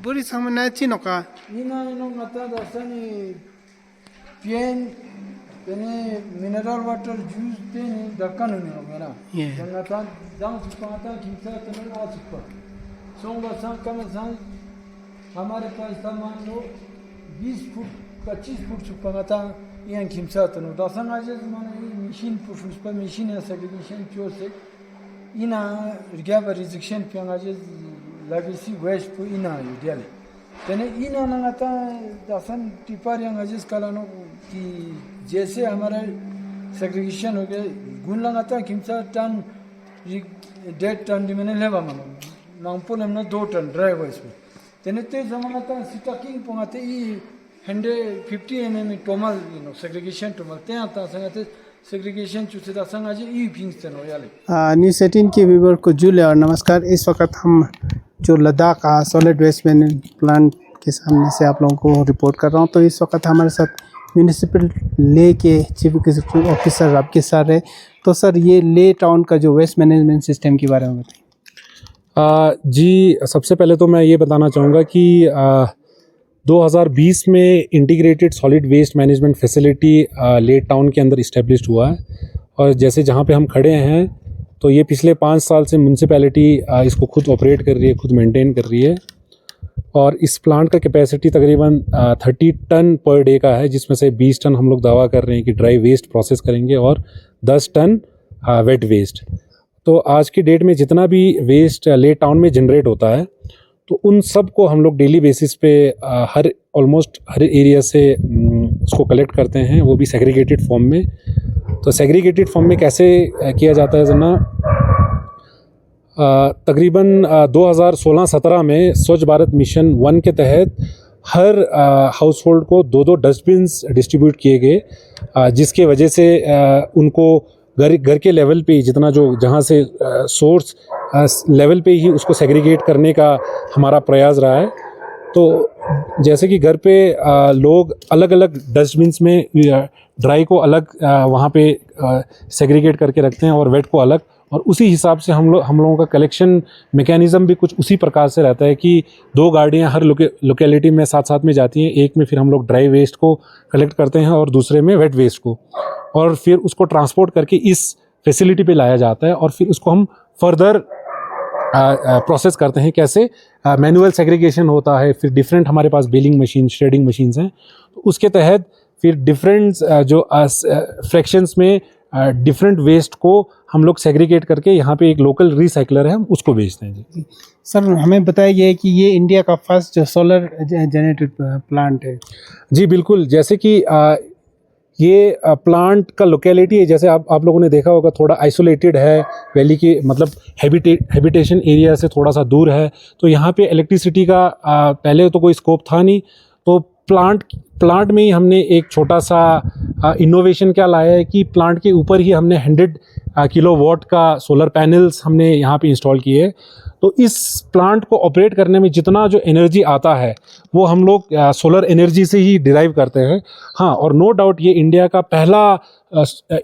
Buri sama na chino ka. Ina ngata dasani pien tene mineral water juice tene dakkan ne mera. Yeah. Ngata dang chupata kimsa tene आ चुका. सोंगा सा कम सा हमारे पास था मान लो 20 foot 25 foot चुका था यहाँ kimsa tene dasan आज माने machine push पर machine है segregation क्यों से ina रिग्या पर rejection पे आज lagisi waste pu ina ideal tene ina nangata dasan tipar yang ajis kalano ki जैसे हमारा segregation हो गया गुण लगाता किम्सा टन 1.5 टन दिमने लेवा मनो नामपुर हमने 2 टन ड्राइव इसमें तने ते जमानाता स्टॉकिंग पोंगाते ई 150 mm टोमल segregation टोमल ते आता संगते segregation चुसे दासंग आज ई पिंग्स तनो याले न्यूज़ 18 के व्यूअर को जुले और नमस्कार। इस वक्त हम जो Ladakh solid waste management plant के सामने से आप लोगों को रिपोर्ट कर रहा हूं। तो इस वक्त हमारे साथ म्यूनिसिपल ले के चीफ एग्जीक्यूटिव ऑफिसर राबकी सर है। तो सर ये ले टाउन का जो वेस्ट मैनेजमेंट सिस्टम के बारे में बताइए। जी सबसे पहले तो मैं ये बताना चाहूँगा कि 2020 में integrated solid waste management facility Leh town के अंदर इस्टेब्लिश हुआ है। और जैसे जहाँ पे हम खड़े हैं तो ये पिछले 5 साल से म्यूनसिपैलिटी इसको खुद ऑपरेट कर रही है, खुद मेंटेन कर रही है। और इस प्लांट का कैपेसिटी तकरीबन 30 टन पर डे का है, जिसमें से 20 टन हम लोग दावा कर रहे हैं कि ड्राई वेस्ट प्रोसेस करेंगे और 10 टन वेट वेस्ट। तो आज की डेट में जितना भी वेस्ट ले टाउन में जनरेट होता है तो उन सब को हम लोग डेली बेसिस पे ऑलमोस्ट हर एरिया से उसको कलेक्ट करते हैं, वो भी सेग्रीगेटेड फॉर्म में। तो सेग्रीगेटेड फॉर्म में कैसे किया जाता है जना, तकरीबन 2016-17 में स्वच्छ भारत मिशन 1 के तहत हर हाउस होल्ड को 2-2 डस्टबिन्स डिस्ट्रीब्यूट किए गए, जिसके वजह से उनको घर के लेवल पे जितना जो जहाँ से सोर्स लेवल पे ही उसको सेग्रीगेट करने का हमारा प्रयास रहा है। तो जैसे कि घर पे लोग अलग अलग डस्टबिन्स में ड्राई को अलग वहाँ पे सेग्रीगेट करके रखते हैं और वेट को अलग, और उसी हिसाब से हम लोगों का कलेक्शन मैकेनिज़्म भी कुछ उसी प्रकार से रहता है कि 2 गाड़ियाँ हर लोकेलिटी में साथ साथ में जाती हैं। एक में फिर हम लोग ड्राई वेस्ट को कलेक्ट करते हैं और दूसरे में वेट वेस्ट को। और फिर उसको ट्रांसपोर्ट करके इस फैसिलिटी पे लाया जाता है और फिर उसको हम फर्दर प्रोसेस करते हैं। कैसे? मैनुअल सेग्रीगेशन होता है, फिर डिफरेंट हमारे पास बेलिंग मशीन, श्रेडिंग मशीन्स हैं, तो उसके तहत फिर डिफरेंट जो फ्रैक्शंस में डिफरेंट वेस्ट को हम लोग सेग्रीगेट करके यहाँ पे एक लोकल रिसाइकलर है, हम उसको बेचते हैं जी। सर हमें बताया गया है कि ये इंडिया का फर्स्ट जो सोलर जनरेटेड प्लांट है। जी बिल्कुल, जैसे कि ये प्लांट का लोकेलिटी है, जैसे आप लोगों ने देखा होगा, थोड़ा आइसोलेटेड है, वैली के मतलब हैबिटेशन एरिया से थोड़ा सा दूर है, तो यहाँ पे इलेक्ट्रिसिटी का पहले तो कोई स्कोप था नहीं, तो प्लांट में ही हमने एक छोटा सा इनोवेशन क्या लाया है कि प्लांट के ऊपर ही हमने 100 किलोवाट का सोलर पैनल्स हमने यहाँ पे इंस्टॉल किए। तो इस प्लांट को ऑपरेट करने में जितना जो एनर्जी आता है वो हम लोग सोलर एनर्जी से ही डिराइव करते हैं। हाँ, और नो डाउट ये इंडिया का पहला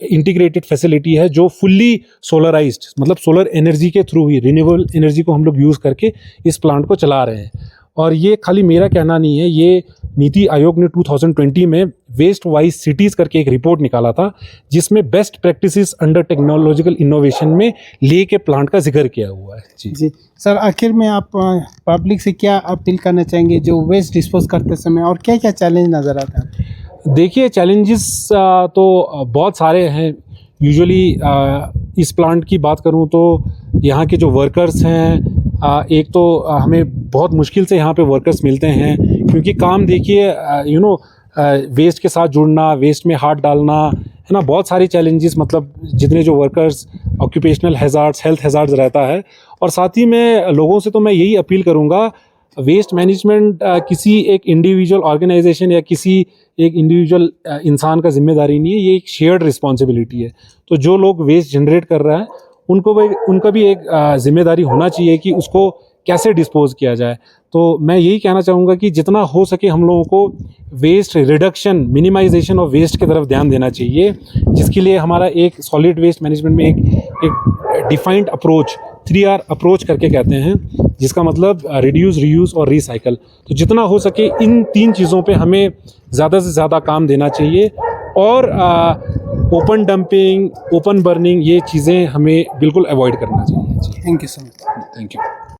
इंटीग्रेटेड फैसिलिटी है जो फुल्ली सोलराइज्ड, मतलब सोलर एनर्जी के थ्रू ही, रिन्यूएबल एनर्जी को हम लोग यूज़ करके इस प्लांट को चला रहे हैं। और ये खाली मेरा कहना नहीं है, ये नीति आयोग ने 2020 में वेस्ट वाइज सिटीज़ करके एक रिपोर्ट निकाला था जिसमें best practices under technological innovation में ले के प्लांट का जिक्र किया हुआ है। जी सर, आखिर में आप पब्लिक से क्या अपील करना चाहेंगे जो वेस्ट डिस्पोज करते समय, और क्या क्या चैलेंज नज़र आता है? देखिए, चैलेंजेस तो बहुत सारे हैं। यूजुअली इस प्लांट की बात करूं तो यहाँ के जो वर्कर्स हैं, एक तो हमें बहुत मुश्किल से यहाँ पे वर्कर्स मिलते हैं, क्योंकि काम देखिए वेस्ट के साथ जुड़ना, वेस्ट में हाथ डालना, है ना, बहुत सारी चैलेंजेस, मतलब जितने जो workers, occupational hazards, health hazards रहता है। और साथ ही में लोगों से तो मैं यही अपील करूँगा, वेस्ट मैनेजमेंट किसी एक इंडिविजुअल ऑर्गेनाइजेशन या किसी एक इंडिविजुअल इंसान का जिम्मेदारी नहीं है, ये एक शेयर्ड रिस्पॉन्सिबिलिटी है। तो जो लोग वेस्ट जनरेट कर रहा है उनका भी एक जिम्मेदारी होना चाहिए कि उसको कैसे डिस्पोज किया जाए। तो मैं यही कहना चाहूँगा कि जितना हो सके हम लोगों को waste reduction, minimisation of waste की तरफ ध्यान देना चाहिए, जिसके लिए हमारा एक सॉलिड वेस्ट मैनेजमेंट में एक डिफाइंड अप्रोच, 3R अप्रोच करके कहते हैं, जिसका मतलब रिड्यूस, रीयूज़ और रिसाइकल। तो जितना हो सके इन 3 चीज़ों पे हमें ज़्यादा से ज़्यादा काम देना चाहिए। और ओपन डंपिंग, ओपन बर्निंग, ये चीज़ें हमें बिल्कुल अवॉइड करना चाहिए। Thank you so much. Thank you.